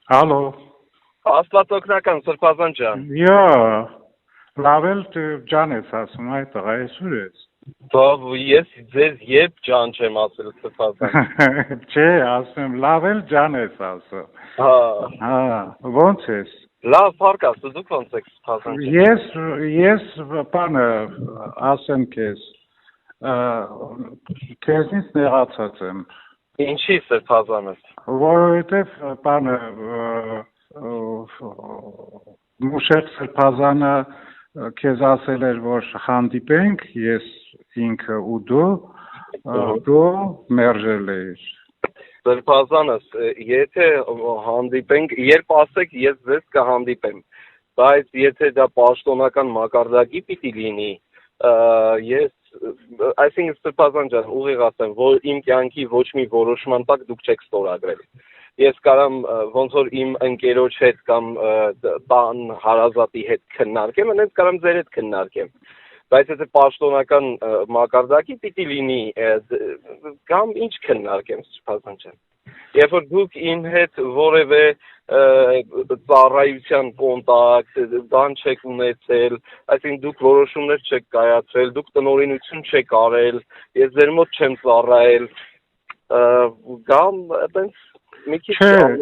Ալո, Աստվածօգնական Սրբազան ջան։ Յա, լավ էլ ջան ես ասում, այդ տղա այսուր ես։ Բավ ես ձեզ երբ ջան չեմ ասել Սրբազան։ Չէ, ասում, լավ էլ ջան ես ասում։ Հա, ոնց ես։ լավ փառք Աստծո, դուք ոնց եք Սրբազան ջան։ Ես բանը ասեմ քեզ, քեզնից նեղացած եմ։ Ինչի Սրբազանս։ Որովհետև բանը Մուշեղ Սրբազանը քեզ ասել էր, որ հանդիպենք, ես ինքը ու դու մերժել էիր։ Սրբազանս, եթե հանդիպենք, երբ ասեք, ես ձեզ կհանդիպեմ, բայց եթե դա պաշտոնական մակարդակի պիտի լինի, ես այսինքն Սրբազան ջան, ուղիղ ասեմ, որ իմ կյանքի ոչ մի որոշման տակ դուք չեք ստորագրել։ Ես կարամ ոնց որ իմ ընկերոջ հետ կամ տան հարազատի հետ քննարկեմ, այնպես կարամ ձեր հետ քննարկեմ։ Բայց եթե պաշտոնական մակարդակի պիտի լինի, կամ ինչ քննարկեմ Սրբազան ջան։ Երբ որ դուք իմ հետ որևէ ծառայության կոնտակտ, բան չեք ունեցել, այսինքն դուք որոշումներ չեք կայացրել, դուք տնօրինություն չեք արել, ես ձեր մոտ չեմ ծառայել, կամ այտենց մի քիչ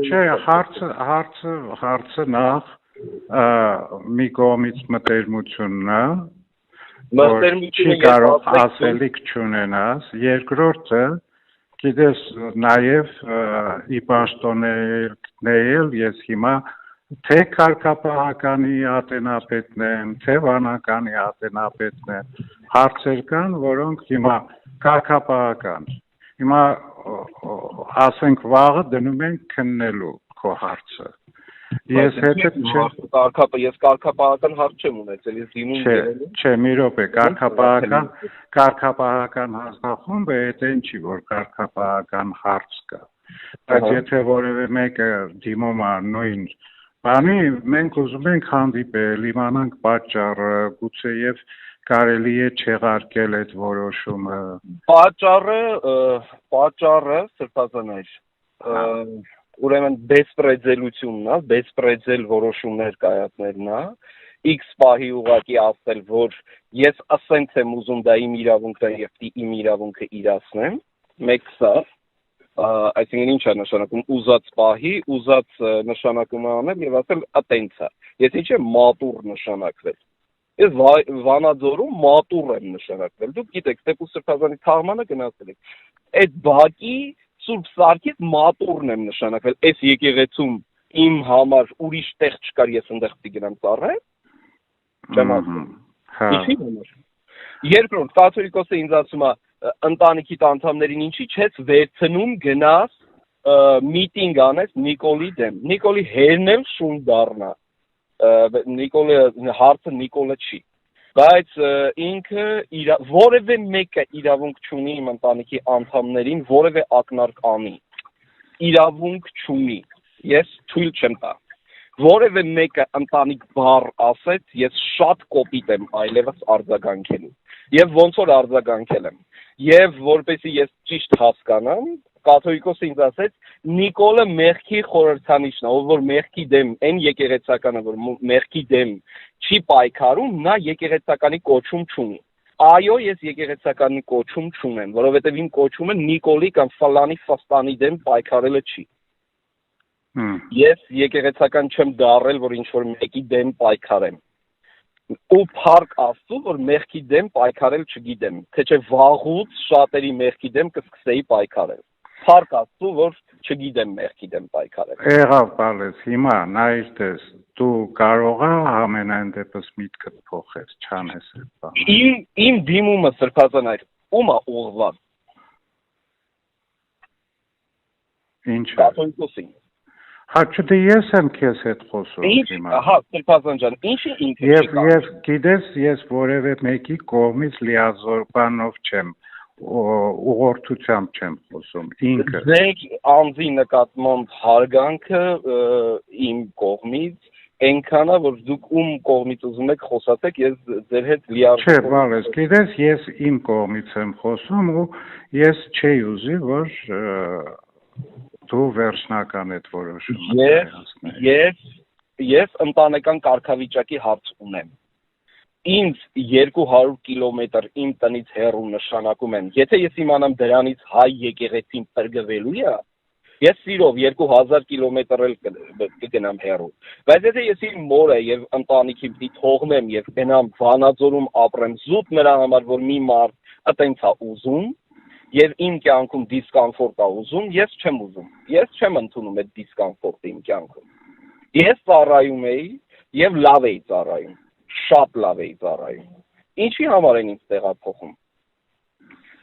Չէ, հարցը նախ մի կողմից մտերմությունն է, որ չի կարող ասելիք չունենաս, երկրորդը գիտես նաև ի պաշտոնել ես հիմա թե կարգապահականի ատենապետն եմ, թե վանականի ատենապետն եմ, հարցեր կան, որոնք հիմա կարգապահական, հիմա ասենք վաղը դնում ենք քննելու քո հարցը, ես կարգապահական հարց չեմ ունեցել, ես դիմում Չէ, մի րոպե, կարգապահական հանձնախումբը այդ ինչի, որ կարգապահական հարց կա, բայց եթե որևէ մեկը դիմում է նույն բանի, մենք ուզում ենք հանդիպել, իմանանք պատճառը, գուցեև կարելի է չեղարկել այդ որոշումը։ Պատճառը Սրբազան ուրեմն բեսպրեձելությունն է, բեսպրեձել որոշումներ կայացնելն է, X պահի ուղղակի ասել, որ ես ասենց եմ ուզում դա իմ իրավունքն է եւ իմ իրավունքը իրացնեմ, մեկ սա, այսինքն ինչ է նշանակում ուզած պահի, ուզած նշանակում անել եւ ասել ատենց է, ես ինչ եմ մատուր նշանակվել, ես Վանաձորում մատուր եմ նշանակվել, դուք գիտեք, Ստեփուս Սրբազանի թաղմանը գնացել եք, այդ բակի Սուրբ Սարգիս մատուրն եմ նշանակվել, այս եկեղեցում իմ համար ուրիշ տեղ չկար, ես ընդեղ պիտի գնամ ծառայել, չեմ ասում, ինչի համար։ Երկրորդ, կաթոլիկոսը ինձ ասում է, ընտանիքիդ անդամներին ինչի չես վերցնում գնաս միտինգ անես Նիկոլի դեմ, Նիկոլի հերն էլ շուն դառնա, հարցը Նիկոլը չի, բայց ինքը որևէ մեկը իրավունք չունի իմ ընտանիքի անդամներին որևէ ակնարկ անի, իրավունք չունի, ես թույլ չեմ տա, որևէ մեկը ընտանիք բառ ասեց, ես շատ կոպիտ եմ այլևս արձագանքելու, եւ ոնց որ արձագանքել եմ, եւ որպեսզի ես ճիշտ հասկանամ, կաթոլիկոսը ինձ ասեց, Նիկոլը մեղքի խորհրդանիշն է, ով որ մեղքի դեմ, այն եկեղեցականը, որ մեղքի դեմ չի պայքարում, նա եկեղեցականի կոչում չունի։ Այո, ես եկեղեցականի կոչում չունեմ, որովհետև իմ կոչումը Նիկոլի կամ ֆալանի ֆաստանի դեմ պայքարելը չի։ Ես եկեղեցական չեմ դառել, որ ինչ որ մեկի դեմ պայքարեմ։ Ու փառք Աստծո, որ մեղքի դեմ պայքարել չգիտեմ, թե չէ վաղուց շատերի մեղքի դեմ կսկսեի պայքարել։ Փառք Աստծո, որ չգիտեմ մեղքի դեմ պայքարել։ Եղավ բալես, հիմա նայիր տես, դու կարող ես ամենայն դեպս միտքդ փոխես, չանես այդ բանը։ Իմ դիմումը Սրբազան այդ ում է ուղղված։ Ինչ։ Կաթոլիկոսին։ Հա չդե ես եմ քեզ հետ խոսում հիմա։ Ահա, Սրբազան ջան, ինչի ինքը Եվ գիտես, ես որևէ մեկի կողմից լիազոր բանով չեմ, ուղղորդությամբ չեմ խոսում, ինքը։ Ձեր անձի նկատմամբ հարգանքը իմ կողմից այնքան է, որ դուք ում կողմից ուզում եք խոսացեք, ես ձեր հետ լիարժեք։ Չէ, բալես, գիտես, ես իմ կողմից եմ խոսում ու ես չի ուզի, որ դու վերջնական այդ որոշումը ես ընտանեկան կարգավիճակի հարց ունեմ։ Ինձ 200 կիլոմետր իմ տնից հեռու նշանակում են։ Եթե ես իմանամ դրանից հայ եկեղեցին տրգվելու է, ես սիրով 2000 կիլոմետր էլ կգնամ հեռու։ Բայց եթե ես իմ մորը եւ ընտանիքի պիտի թողնեմ եւ գնամ Վանաձորում ապրեմ զուտ նրա համար, որ մի մարդ այտենց է ուզում եւ իմ կյանքում դիսկոմֆորտ է ուզում, ես չեմ ուզում։ Ես չեմ ընդունում այդ դիսկոմֆորտը իմ կյանքում։ Ես ծառայում էի եւ լավ էի ծառայում, շատ լավ էի ծառայում։ Ինչի համար են ինձ տեղափոխում։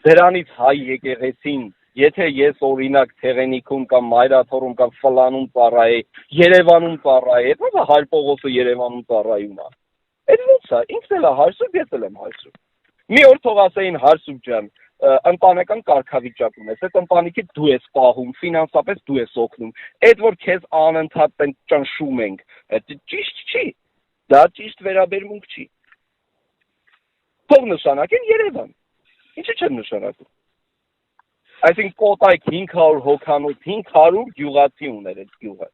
Դրանից հայ եկեղեցին, եթե ես օրինակ Թեղենիքում կամ Մայրաթորում կամ Ֆլանում ծառայի, Երևանում ծառայի, այդ ո՞նց է Հայր Պողոսը Երևանում ծառայում է։ Այդ ո՞նց է, ինքն էլ է Հարսուկ, ես էլ եմ Հարսուկ։ Մի օր թող ասեին Հարսուկ ջան, ընտանեկան կարգավիճակ ունես, այդ ընտանիքից դու ես պահում, ֆինանսապես դու ես օգնում, այդ որ քեզ անընդհատ ճնշում ենք, ճիշտ չի, դա ճիշտ վերաբերմունք չի։ Թող նշանակեն Երևան, ինչի չեն նշանակում։ Այսինքն Կոտայք 500 հոգանոց, 500 գյուղացի ուներ այդ գյուղը,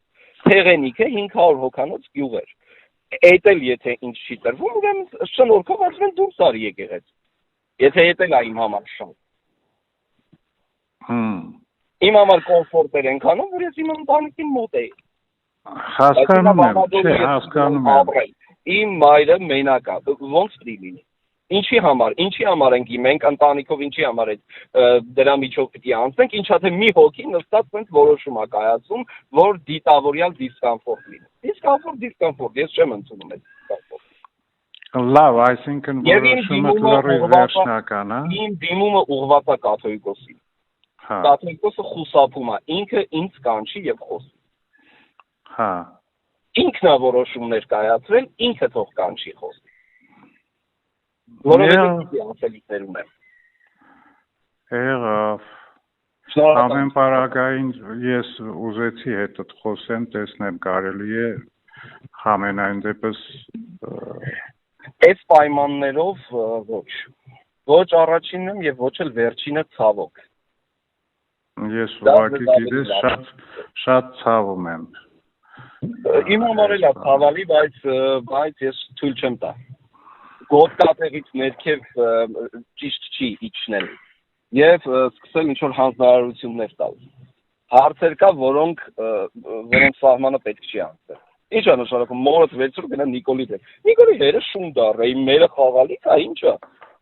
Թեղենիքը 500 հոգանոց գյուղ էր, այդ էլ եթե ինչ չի տրվում, ուրեմն շնորհքով ասում են դուրս արի եկեղեց, եթե այդ էլ է իմ համար շատ։ Իմ համար կոմֆորտեր ենք անում, որ ես իմ ընտանիքին մոտ էի։ Հասկանում եմ, չէ, հասկանում եմ։ Իմ մայրը մենակ է, ոնց պիտի լինի։ Ինչի համար ենք մենք ընտանիքով ինչի համար դրա միջով պիտի անցնենք, ինչա թե մի հոգի նստած այնց որոշում է կայացում, որ դիտավորյալ դիսկոմֆորտ լինի։ Դիսկոմֆորտ, ես չեմ ընդունում այդ դիսկոմֆորտը։ Լավ, այսինքն որոշումը լրիվ վերջնական է։ Իմ դիմումը ուղղված է կաթողիկոսին։ Կաթողիկոսը խուսափում է, ինքը ինձ կանչի եւ խոսի։ Հա։ Ինքն է որոշումներ կայացրել, ինքը թող կանչի խոսի։ Որովհետեւ ասելիքներ ունեմ։ Եղավ։ Ամեն պարագային ես ուզեցի հետդ խոսեմ, տեսնեմ կարելի է համենայն դեպս այս պայմաններով ոչ առաջինն եմ եւ ոչ էլ վերջինը ցավոք։ Ես ուղղակի գիտես շատ ցավում եմ։ Իմ համար էլ է ցավալի, բայց ես թույլ չեմ տա։ Գոտկատեղից ներքև ճիշտ չի իջնել եւ սկսել ինչ-որ հանձնարարություններ տալ։ Հարցեր կա, որոնք սահմանը պետք չի անցնել։ Ինչ է նշանակում մորդ վերցրու գնա Նիկոլի դեմ։ Նիկոլի հերը շուն դառը, իմ մերը խաղալիք է, ինչ է։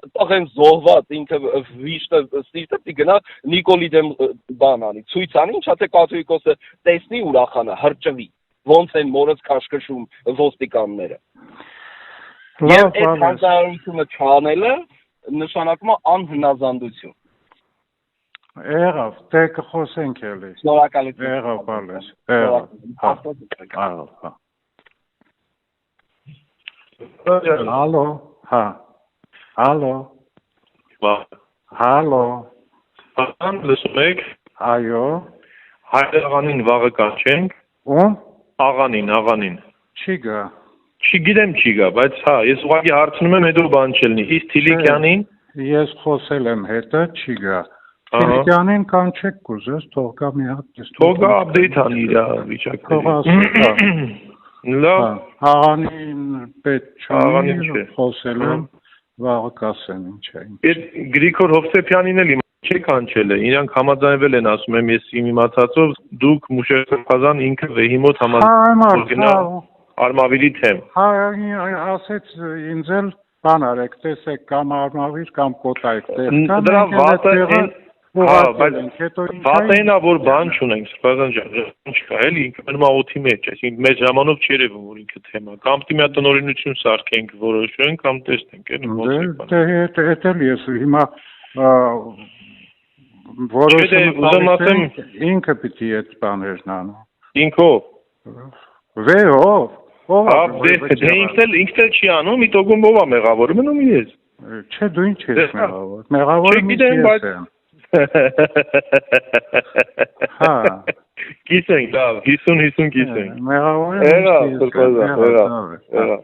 Այդտեղ են զոհված ինքը վիշտը սիրտը պիտի գնա Նիկոլի դեմ բան անի, ցույց անի, ինչա թե կաթողիկոսը տեսնի ուրախանա, հրճվի։ Ոնց են մորդ քաշքշում ոստիկանները։ Եվ այդ հանձնարարությունը չանելը նշանակում է անհնազանդություն։ Եղավ, դե կխոսենք էլի։ Շնորհակալություն։ Եղավ, բալես։ Ալո, հա։ Ալո։ Հալո։ Ան լսում եք։ Այո։ Հայր աղանին վաղը կանչենք։ Ո՞մ։ Աղանին։ Չի գա։ Չգիտեմ չի գա, բայց հա, ես ուղղակի հարցնում եմ, հետո բան չլինի։ Իսկ Թիլիկյանին ես խոսել եմ հետը, չի գա։ Թիլիկյանին կանչեք կուզես, թող գա մի հատ։ Թող գա update անի իր վիճակը։ Թող ասա։ Լավ։ Աղանին պետք չի խոսել եմ, վաղը կասեն ինչ է։ Այդ Գրիգոր Հովսեփյանին էլ չի կանչել է, իրանք համաձայնվել են, ասում եմ, ես իմ իմացածով դուք Մուշերխազան ինքը վեհիմոտ համաձայնվել Արմավիրի թեմ։ Հա, ասեց ինձ էլ բան արեք, տեսեք կամ Արմավիր կամ Կոտայք տեսք։ Դրա վատենա, որ բան չունենք, Սպազան ջան, չկա էլի, ինքը մնում է օդի մեջ, այսինքն մեր ժամանով չի երևում, որ ինքը թեմա։ Կամ պիտի մի հատ տնօրինություն սարքենք, որոշենք, կամ տեսնենք, էլի ոնց է։ Դե էլ ես հիմա որոշում ինքը պիտի այդ բաներն անի։ Ինքով։ Վեհով։ Դե ինքն էլ չի անում, միտոգում ով է մեղավորը, մնում ես։ Չէ, դու ինչ ես մեղավոր։ Մեղավորը ես եմ։ Հա։ Կիսենք, լավ, 50 կիսենք։ Մեղավորը ես եմ։ Եղավ։